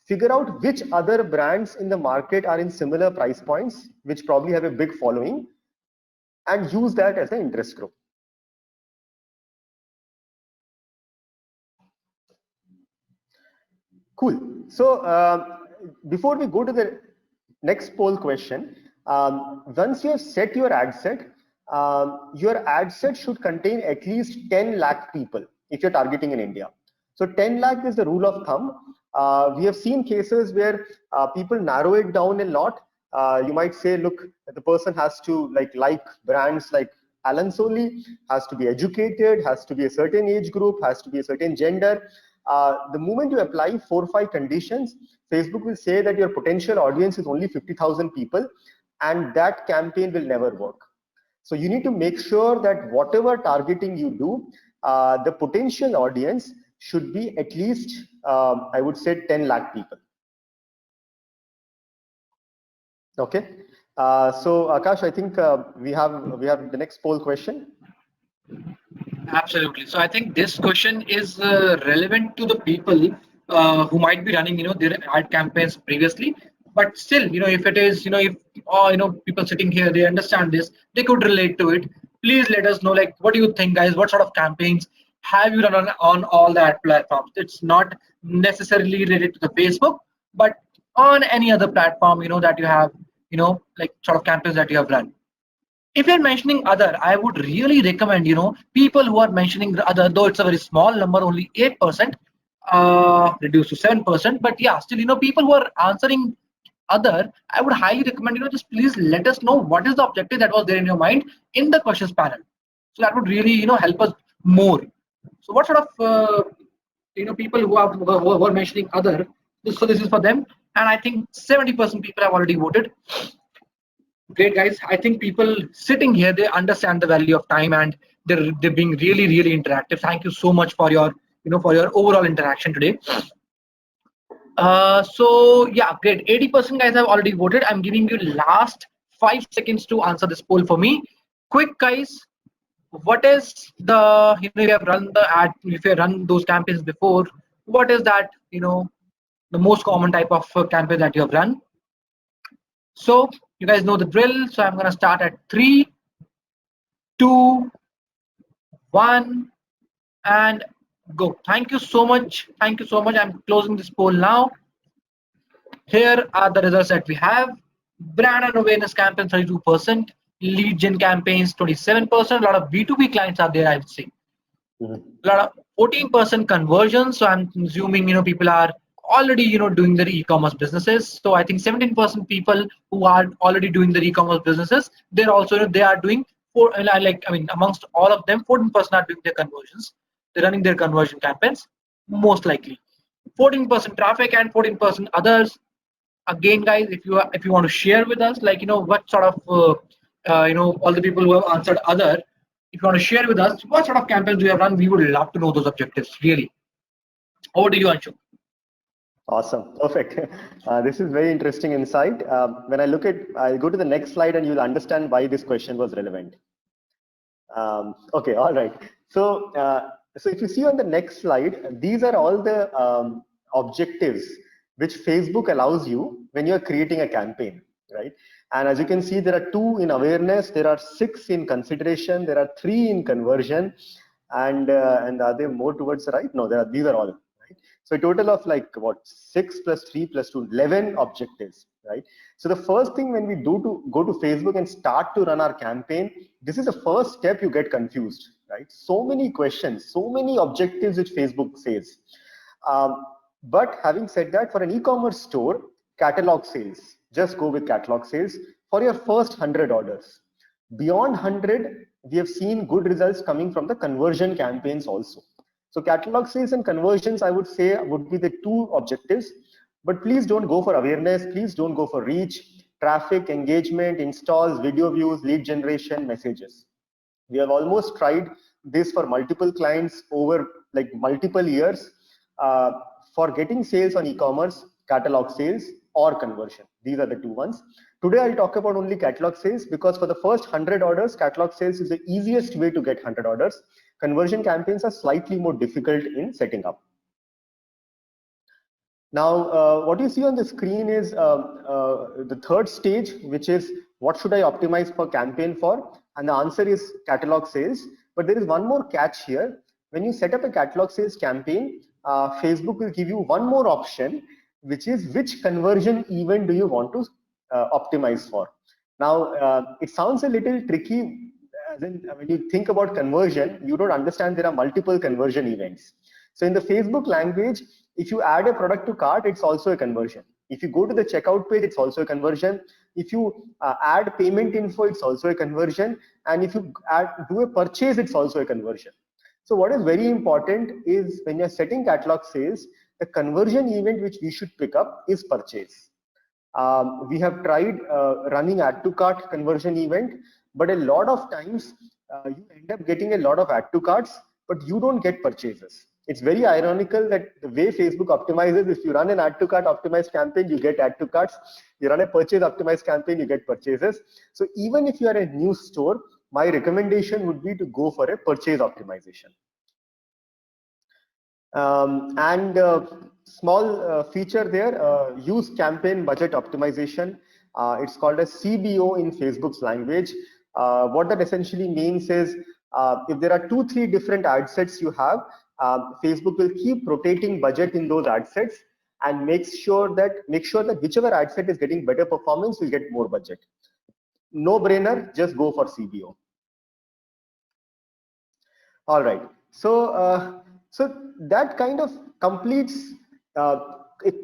figure out which other brands in the market are in similar price points, which probably have a big following, and use that as an interest group. Cool. So before we go to the next poll question, once you have set your ad set should contain at least 10 lakh people if you're targeting in India. So 10 lakh is the rule of thumb. We have seen cases where people narrow it down a lot. You might say, look, the person has to like brands like Alan Solly, has to be educated, has to be a certain age group, has to be a certain gender. The moment you apply 4 or 5 conditions, Facebook will say that your potential audience is only 50,000 people, and that campaign will never work. So you need to make sure that whatever targeting you do, the potential audience should be at least, I would say, 10 lakh people. Okay. So Akash, I think we have the next poll question. Absolutely. So I think this question is relevant to the people who might be running, their ad campaigns previously. But still, if it is, if people sitting here, they understand this, they could relate to it. Please let us know, like, what do you think, guys? What sort of campaigns have you run on all the ad platforms? It's not necessarily related to the Facebook, but on any other platform, that you have, like sort of campaigns that you have run. If you're mentioning other, I would really recommend, people who are mentioning the other, though it's a very small number, only 8%, reduced to 7%. But yeah, still, people who are answering other, I would highly recommend, just please let us know what is the objective that was there in your mind in the questions panel. So that would really, help us more. So what sort of, people who are mentioning other, so this is for them. And I think 70% people have already voted. Great, guys. I think people sitting here, they understand the value of time, and they're being really interactive. Thank you so much for your for your overall interaction today. So yeah, great. 80% guys have already voted. I'm giving you last 5 seconds to answer this poll for me. Quick, guys. What is the, if you have run the ad, if you have run those campaigns before, what is that, the most common type of campaign that you have run? So you guys know the drill. So I'm going to start at 3, 2, 1, and go. Thank you so much. Thank you so much. I'm closing this poll now. Here are the results that we have. Brand and awareness campaign 32%, lead gen campaigns 27%. A lot of B2B clients are there, I would say. A lot of 14% conversions. So I'm assuming people are already doing their e-commerce businesses. So I think 17% people who are already doing their e-commerce businesses, they're also they are doing amongst all of them, 14% are doing their conversions. They're running their conversion campaigns most likely. 14% traffic and 14% others. Again, guys, if you want to share with us, what sort of all the people who have answered other, if you want to share with us what sort of campaigns you have run, we would love to know those objectives. Really. Over to you, Anshu. Awesome, perfect. This is very interesting insight. When I'll go to the next slide and you'll understand why this question was relevant. Okay, all right. So if you see on the next slide, these are all the objectives which Facebook allows you when you're creating a campaign, right? And as you can see, there are 2 in awareness, there are 6 in consideration, there are 3 in conversion, and are there more towards the right? No, these are all. right? So a total of like what, 6 plus 3 plus 2, 11 objectives, right? So the first thing when we do to go to Facebook and start to run our campaign, this is the first step you get confused, right? So many questions, so many objectives which Facebook says. But having said that, for an e-commerce store, catalog sales, just go with catalog sales for your first 100 orders. Beyond 100, we have seen good results coming from the conversion campaigns also. So catalog sales and conversions, I would say, would be the two objectives. But please don't go for awareness. Please don't go for reach, traffic, engagement, installs, video views, lead generation, messages. We have almost tried this for multiple clients over like multiple years uh, for getting sales on e-commerce, catalog sales or conversion. These are the two ones. Today I'll talk about only catalog sales because for the first 100 orders, catalog sales is the easiest way to get 100 orders. Conversion campaigns are slightly more difficult in setting up. Now, what you see on the screen is the third stage, which is what should I optimize for campaign for? And the answer is catalog sales. But there is one more catch here. When you set up a catalog sales campaign, Facebook will give you one more option, which is which conversion event do you want to optimize for? Now, it sounds a little tricky. As in, when you think about conversion, you don't understand there are multiple conversion events. So in the Facebook language, if you add a product to cart, it's also a conversion. If you go to the checkout page, it's also a conversion. If you add payment info, it's also a conversion. And if you do a purchase, it's also a conversion. So what is very important is when you're setting catalog sales, the conversion event which we should pick up is purchase. We have tried running add to cart conversion event, but a lot of times you end up getting a lot of add to carts, but you don't get purchases. It's very ironical that the way Facebook optimizes, if you run an add to cart optimized campaign, you get add to carts. You run a purchase optimized campaign, you get purchases. So even if you are a new store, my recommendation would be to go for a purchase optimization. Small feature there, use campaign budget optimization. It's called a CBO in Facebook's language. What that essentially means is if there are 2-3 different ad sets you have, Facebook will keep rotating budget in those ad sets and make sure that whichever ad set is getting better performance will get more budget. No brainer, just go for CBO. All right, so that kind of completes a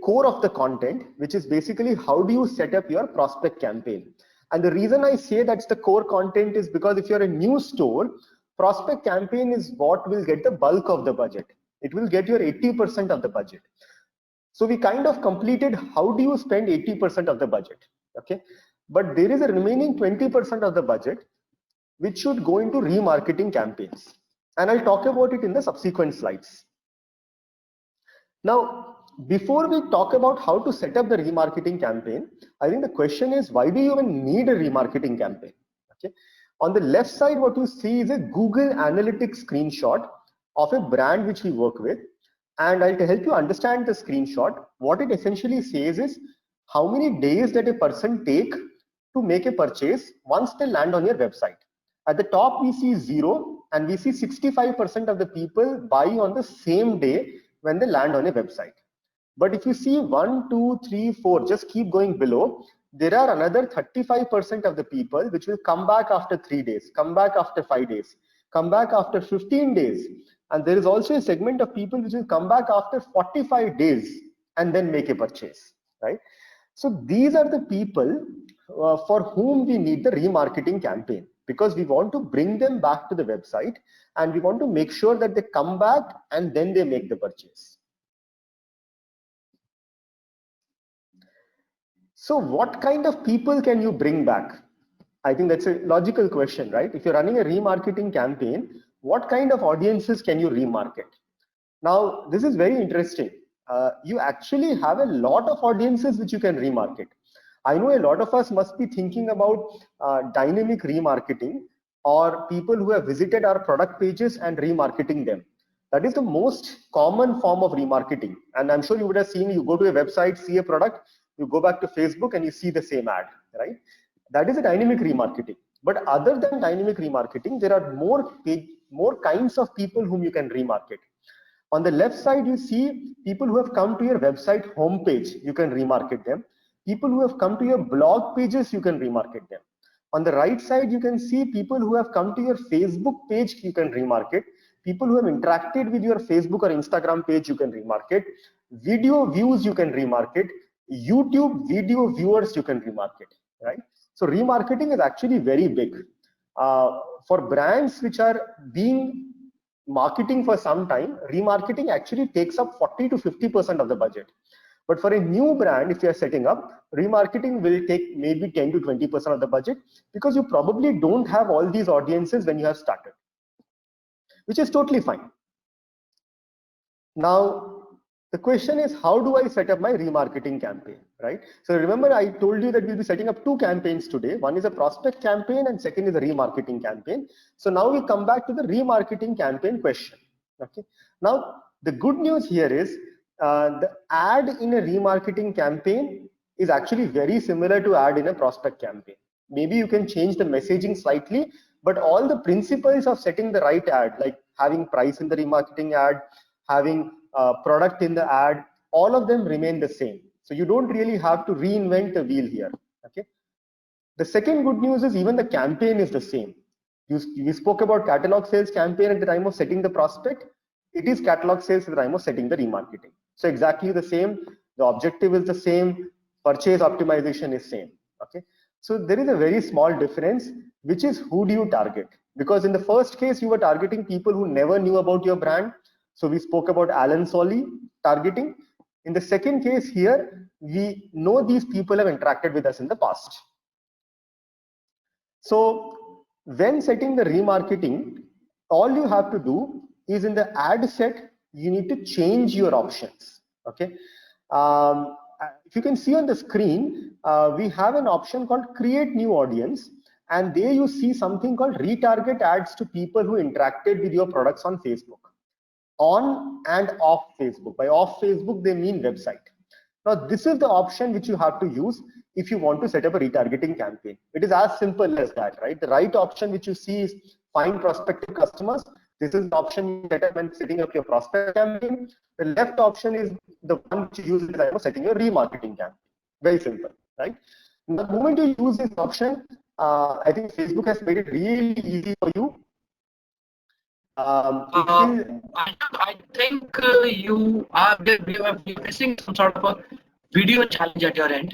core of the content, which is basically how do you set up your prospect campaign. And the reason I say that's the core content is because if you're a new store, prospect campaign is what will get the bulk of the budget. It will get your 80% of the budget. So we kind of completed how do you spend 80% of the budget, okay? But there is a remaining 20% of the budget which should go into remarketing campaigns. And I'll talk about it in the subsequent slides. Now, before we talk about how to set up the remarketing campaign, I think the question is, why do you even need a remarketing campaign? Okay. On the left side, what you see is a Google Analytics screenshot of a brand which we work with. And I'll help you understand the screenshot. What it essentially says is how many days that a person take to make a purchase once they land on your website. At the top, we see 0, and we see 65% of the people buy on the same day when they land on a website. But if you see 1, 2, 3, 4, just keep going below, there are another 35% of the people which will come back after 3 days, come back after 5 days, come back after 15 days. And there is also a segment of people which will come back after 45 days and then make a purchase, right? So these are the people for whom we need the remarketing campaign, because we want to bring them back to the website and we want to make sure that they come back and then they make the purchase. So what kind of people can you bring back? I think that's a logical question, right? If you're running a remarketing campaign, what kind of audiences can you remarket? Now, this is very interesting. You actually have a lot of audiences which you can remarket. I know a lot of us must be thinking about dynamic remarketing, or people who have visited our product pages and remarketing them. That is the most common form of remarketing. And I'm sure you would have seen, you go to a website, see a product, you go back to Facebook and you see the same ad, right? That is a dynamic remarketing. But other than dynamic remarketing, there are more kinds of people whom you can remarket. On the left side, you see people who have come to your website homepage, you can remarket them. People who have come to your blog pages, you can remarket them. On the right side, you can see people who have come to your Facebook page, you can remarket. People who have interacted with your Facebook or Instagram page, you can remarket. Video views, you can remarket. YouTube video viewers, you can remarket, right? So remarketing is actually very big. For brands which are being marketing for some time, remarketing actually takes up 40 to 50% of the budget. But for a new brand, if you are setting up, remarketing will take maybe 10 to 20% of the budget, because you probably don't have all these audiences when you have started, which is totally fine. Now, the question is, how do I set up my remarketing campaign, right? So remember, I told you that we'll be setting up two campaigns today. One is a prospect campaign and second is a remarketing campaign. So now we come back to the remarketing campaign question. Okay. Now, the good news here is the ad in a remarketing campaign is actually very similar to ad in a prospect campaign. Maybe you can change the messaging slightly, but all the principles of setting the right ad, like having price in the remarketing ad, having product in the ad, all of them remain the same. So you don't really have to reinvent the wheel here. Okay. The second good news is even the campaign is the same. We spoke about catalog sales campaign at the time of setting the prospect. It is catalog sales at the time of setting the remarketing. So exactly the same. The objective is the same. Purchase optimization is same. Okay. So there is a very small difference, which is who do you target? Because in the first case, you were targeting people who never knew about your brand. So we spoke about Alan Solly targeting. In the second case here, we know these people have interacted with us in the past. So when setting the remarketing, all you have to do is in the ad set, you need to change your options. Okay. If you can see on the screen, we have an option called create new audience. And there you see something called retarget ads to people who interacted with your products on Facebook. On and off Facebook. By off Facebook, they mean website. Now, this is the option which you have to use if you want to set up a retargeting campaign. It is as simple as that, right? The right option which you see is find prospective customers. This is the option you set up when setting up your prospect campaign. The left option is the one which you use at the time of setting your remarketing campaign. Very simple, right? Now, the moment you use this option, I think Facebook has made it really easy for you. I think you are facing some sort of a video challenge at your end.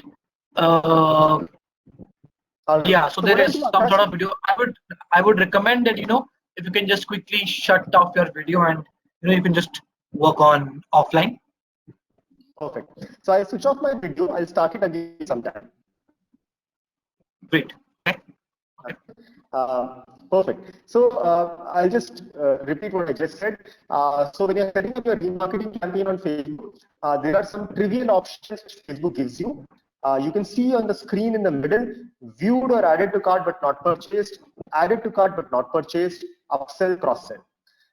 Yeah, so there is some sort of video. I would recommend that, if you can just quickly shut off your video and you can just work on offline. Perfect. So I switch off my video. I'll start it again sometime. Great. Okay. Perfect. So I'll just repeat what I just said. So when you're setting up your remarketing campaign on Facebook, there are some trivial options which Facebook gives you. You can see on the screen in the middle, viewed or added to cart but not purchased, added to cart but not purchased, upsell, cross-sell.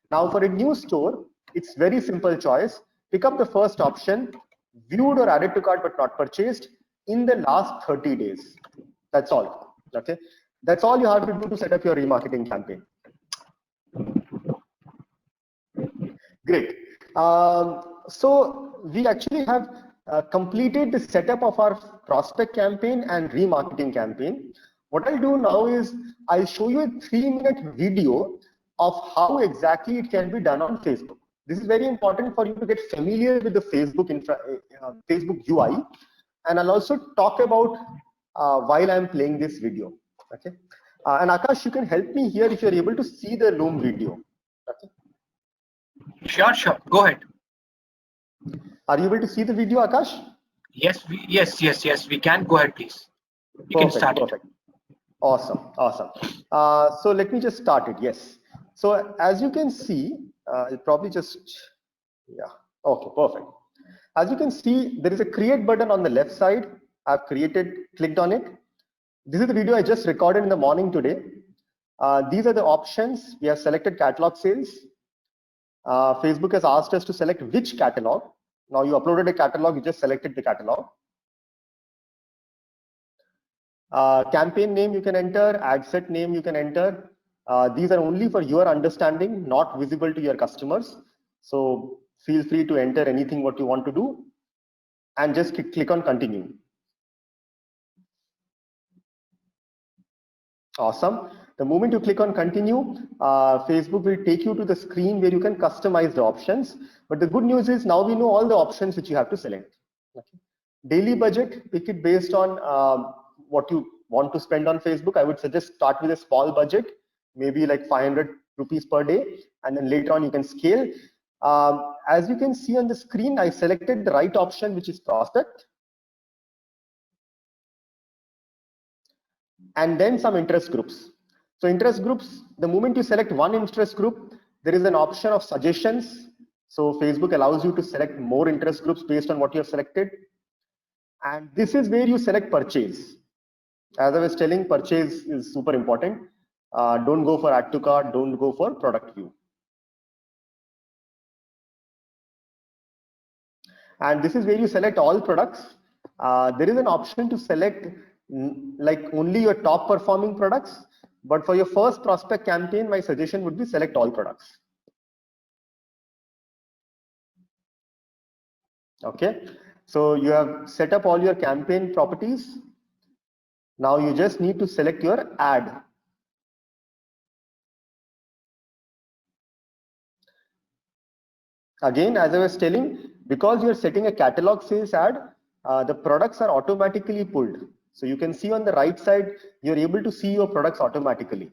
Now for a new store, it's very simple choice. Pick up the first option, viewed or added to cart but not purchased in the last 30 days. That's all. Okay. That's all you have to do to set up your remarketing campaign. Great. So we actually have completed the setup of our prospect campaign and remarketing campaign. What I'll do now is I'll show you a 3-minute video of how exactly it can be done on Facebook. This is very important for you to get familiar with the Facebook Facebook UI, and I'll also talk about while I'm playing this video. Okay, and Akash, you can help me here if you're able to see the Loom video. Okay. Sure. Go ahead. Are you able to see the video, Akash? Yes, we can. Go ahead, please. You can start it. Awesome. So let me just start it. Yes. So as you can see, I'll probably just, okay, perfect. As you can see, there is a create button on the left side. I've clicked on it. This is the video I just recorded in the morning today. These are the options. We have selected catalog sales. Facebook has asked us to select which catalog. Now you uploaded a catalog, you just selected the catalog. Campaign name you can enter, ad set name you can enter. These are only for your understanding, not visible to your customers. So Feel free to enter anything what you want to do and just click on continue. Awesome. The moment you click on continue, Facebook will take you to the screen where you can customize the options. But the good news is now we know all the options which you have to select. Okay. Daily budget, pick it based on what you want to spend on Facebook. I would suggest start with a small budget, maybe like 500 rupees per day, and then later on you can scale. As you can see on the screen, I selected the right option, which is prospect. And then some interest groups. So interest groups, the moment you select one interest group, there is an option of suggestions. So Facebook allows you to select more interest groups based on what you have selected. And this is where you select purchase. As I was telling, purchase is super important. Don't go for add to cart, don't go for product view. And this is where you select all products. There is an option to select like only your top performing products, but for your first prospect campaign, my suggestion would be select all products. Okay, so you have set up all your campaign properties. Now you just need to select your ad. Again, as I was telling, because you're setting a catalog sales ad, the products are automatically pulled. So you can see on the right side, you're able to see your products automatically.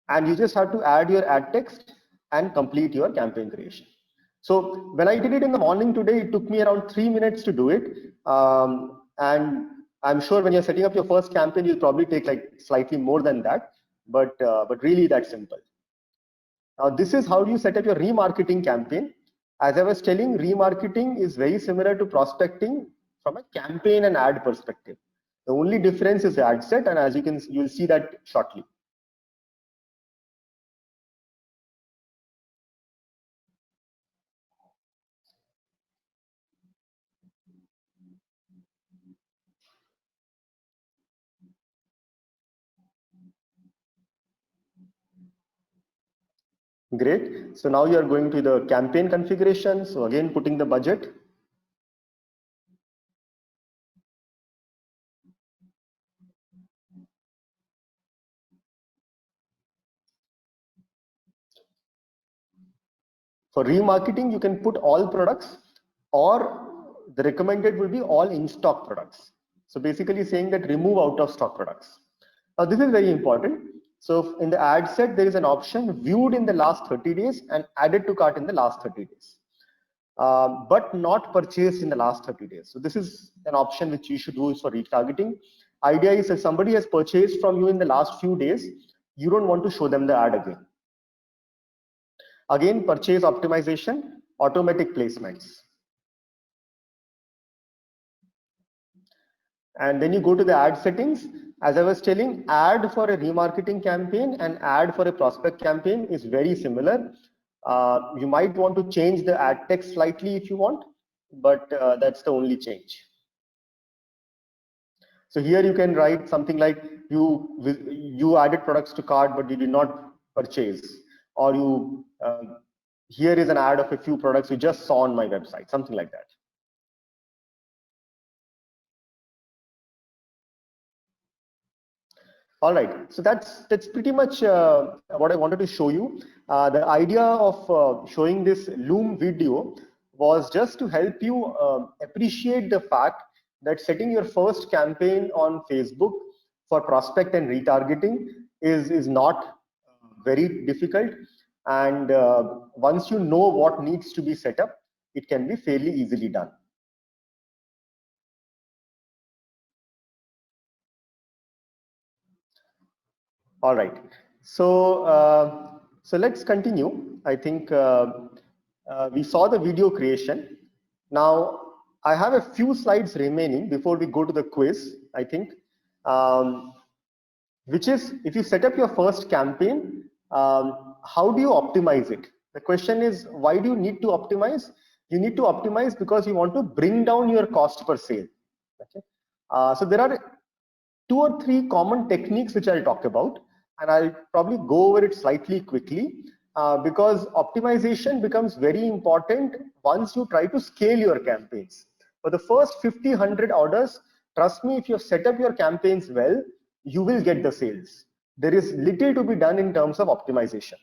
And you just have to add your ad text and complete your campaign creation. So when I did it in the morning today, it took me around 3 minutes to do it. And I'm sure when you're setting up your first campaign, you'll probably take like slightly more than that, but really that simple. Now this is how you set up your remarketing campaign. As I was telling, remarketing is very similar to prospecting from a campaign and ad perspective. The only difference is the ad set, and as you'll see that shortly. Great. So now you are going to the campaign configuration. So again, putting the budget. For remarketing, you can put all products, or the recommended will be all in stock products. So basically saying that remove out of stock products. Now this is very important. So in the ad set, there is an option viewed in the last 30 days and added to cart in the last 30 days. But not purchased in the last 30 days. So this is an option which you should use for retargeting. Idea is if somebody has purchased from you in the last few days, you don't want to show them the ad again. Again, purchase optimization, automatic placements. And then you go to the ad settings. As I was telling, ad for a remarketing campaign and ad for a prospect campaign is very similar. You might want to change the ad text slightly if you want, but that's the only change. So here you can write something like you added products to cart, but you did not purchase, or you here is an ad of a few products you just saw on my website, something like that. All right, so that's pretty much what I wanted to show you. The idea of showing this Loom video was just to help you appreciate the fact that setting your first campaign on Facebook for prospect and retargeting is not very difficult. And once you know what needs to be set up, it can be fairly easily done. All right, so let's continue. I think we saw the video creation. Now I have a few slides remaining before we go to the quiz, I think, which is if you set up your first campaign, how do you optimize it? The question is, why do you need to optimize? You need to optimize because you want to bring down your cost per sale. Okay, so there are 2 or 3 common techniques which I'll talk about, and I'll probably go over it slightly quickly. because optimization becomes very important once you try to scale your campaigns. For the first 50, 100 orders, trust me, if you have set up your campaigns well, you will get the sales. There is little to be done in terms of optimization.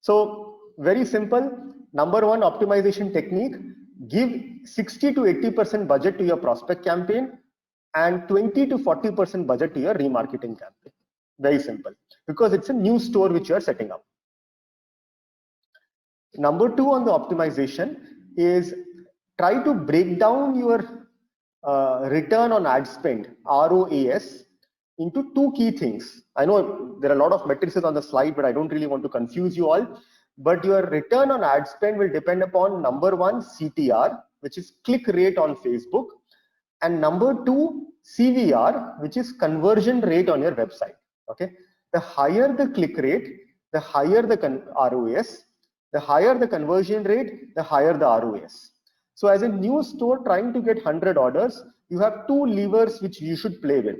So very simple. Number one optimization technique, give 60 to 80% budget to your prospect campaign and 20 to 40% budget to your remarketing campaign. Very simple, because it's a new store which you are setting up. Number two on the optimization is try to break down your return on ad spend, ROAS, into two key things. I know there are a lot of matrices on the slide, but I don't really want to confuse you all. But your return on ad spend will depend upon number one, CTR, which is click rate on Facebook, and number two, CVR, which is conversion rate on your website. Okay, the higher the click rate, the higher the ROAS, the higher the conversion rate, the higher the ROAS. So as a new store trying to get 100 orders, you have two levers which you should play with.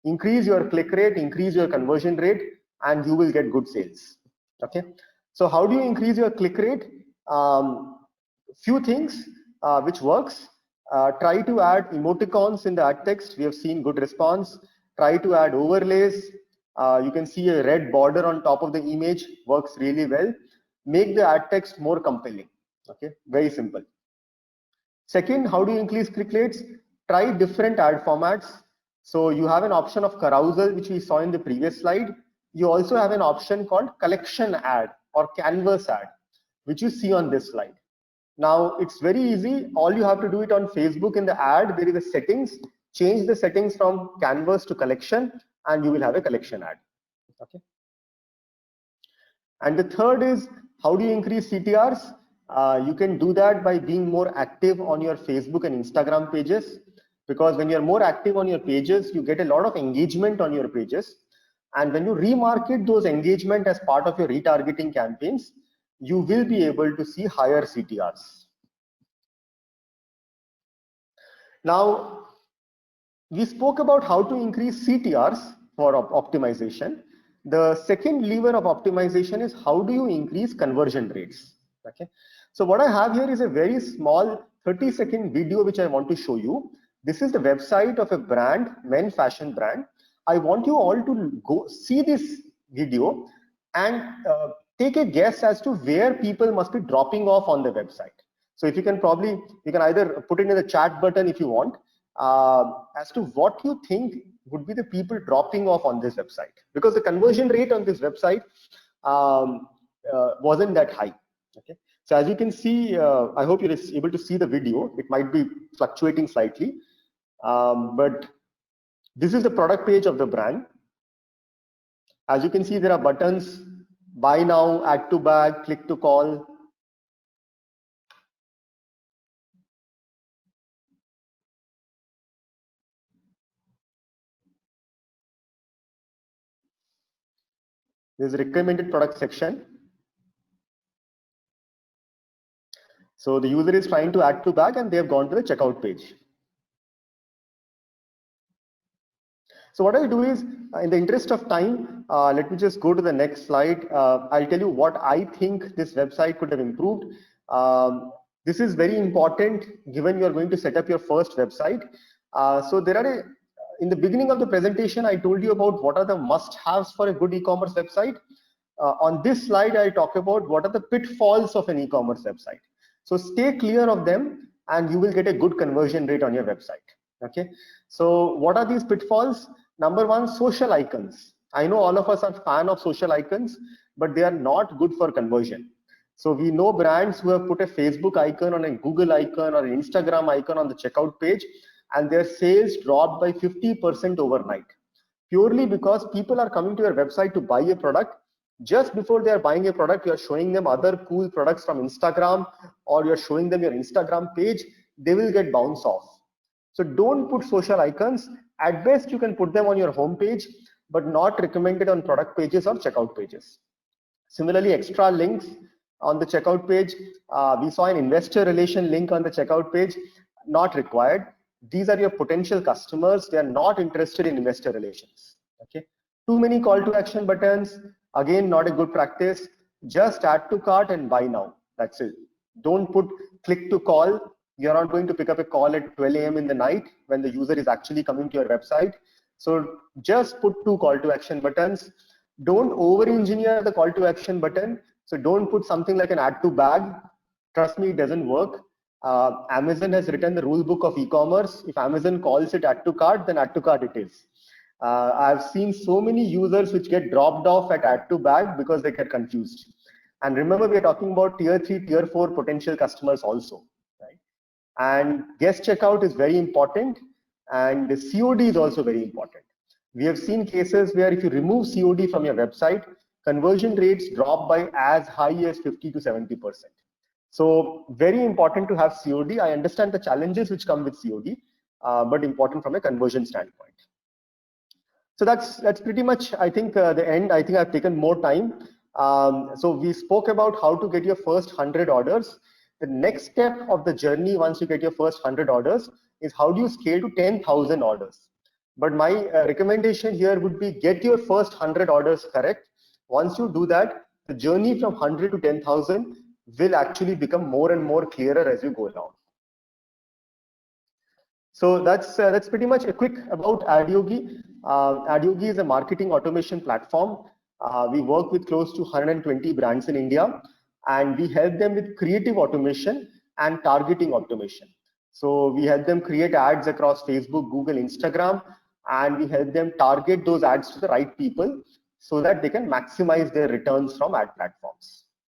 Increase your click rate, increase your conversion rate, and you will get good sales. Okay. So how do you increase your click rate? Few things which works. Try to add emoticons in the ad text. We have seen good response. Try to add overlays. You can see a red border on top of the image, works really well. Make the ad text more compelling. Okay, very simple. Second, how do you increase click rates? Try different ad formats. So you have an option of carousel, which we saw in the previous slide. You also have an option called collection ad or canvas ad, which you see on this slide. Now it's very easy. All you have to do it on Facebook. In the ad, there is a settings. Change the settings from canvas to collection, and you will have a collection ad. Okay. And the third is, how do you increase CTRs? You can do that by being more active on your Facebook and Instagram pages, because when you're more active on your pages, you get a lot of engagement on your pages. And when you remarket those engagement as part of your retargeting campaigns, you will be able to see higher CTRs. Now, we spoke about how to increase CTRs for optimization. The second lever of optimization is how do you increase conversion rates. Okay. So what I have here is a very small 30-second video which I want to show you. This is the website of a brand, men's fashion brand. I want you all to go see this video and take a guess as to where people must be dropping off on the website. So if you can you can either put it in the chat button if you want, as to what you think would be the people dropping off on this website, because the conversion rate on this website wasn't that high. Okay. So as you can see, I hope you're able to see the video. It might be fluctuating slightly, but this is the product page of the brand. As you can see, there are buttons: buy now, add to bag, click to call. There's a recommended product section. So the user is trying to add to bag and they have gone to the checkout page. So what I'll do is, in the interest of time, let me just go to the next slide. I'll tell you what I think this website could have improved. This is very important given you're going to set up your first website. So there are in the beginning of the presentation, I told you about what are the must-haves for a good e-commerce website. On this slide, I'll talk about what are the pitfalls of an e-commerce website. So stay clear of them and you will get a good conversion rate on your website. Okay. So what are these pitfalls? Number one, social icons. I know all of us are fan of social icons, but they are not good for conversion. So we know brands who have put a Facebook icon on a Google icon or an Instagram icon on the checkout page, and their sales dropped by 50% overnight, purely because people are coming to your website to buy a product. Just before they are buying a product, you are showing them other cool products from Instagram, or you're showing them your Instagram page, they will get bounce off. So don't put social icons. At best, you can put them on your home page, but not recommended on product pages or checkout pages. Similarly, extra links on the checkout page. We saw an investor relation link on the checkout page, not required. These are your potential customers. They are not interested in investor relations. Okay. Too many call to action buttons. Again, not a good practice. Just add to cart and buy now. That's it. Don't put click to call. You're not going to pick up a call at 12 a.m. in the night when the user is actually coming to your website. So just put 2 call to action buttons. Don't over engineer the call to action button. So don't put something like an add to bag. Trust me, it doesn't work. Amazon has written the rule book of e-commerce. If Amazon calls it add to cart, then add to cart it is. I've seen so many users which get dropped off at add to bag because they get confused. And remember, we are talking about tier 3, tier 4 potential customers also, right? And guest checkout is very important, and the COD is also very important. We have seen cases where if you remove COD from your website, conversion rates drop by as high as 50 to 70%. So very important to have COD. I understand the challenges which come with COD, but important from a conversion standpoint. So that's pretty much, I think, the end. I think I've taken more time. So we spoke about how to get your first 100 orders. The next step of the journey, once you get your first 100 orders, is how do you scale to 10,000 orders? But my recommendation here would be get your first 100 orders correct. Once you do that, the journey from 100 to 10,000 will actually become more and more clearer as you go along. So that's pretty much a quick about Adyogi. Adyogi is a marketing automation platform. We work with close to 120 brands in India, and we help them with creative automation and targeting automation. So we help them create ads across Facebook, Google, Instagram, and we help them target those ads to the right people so that they can maximize their returns from ad platforms.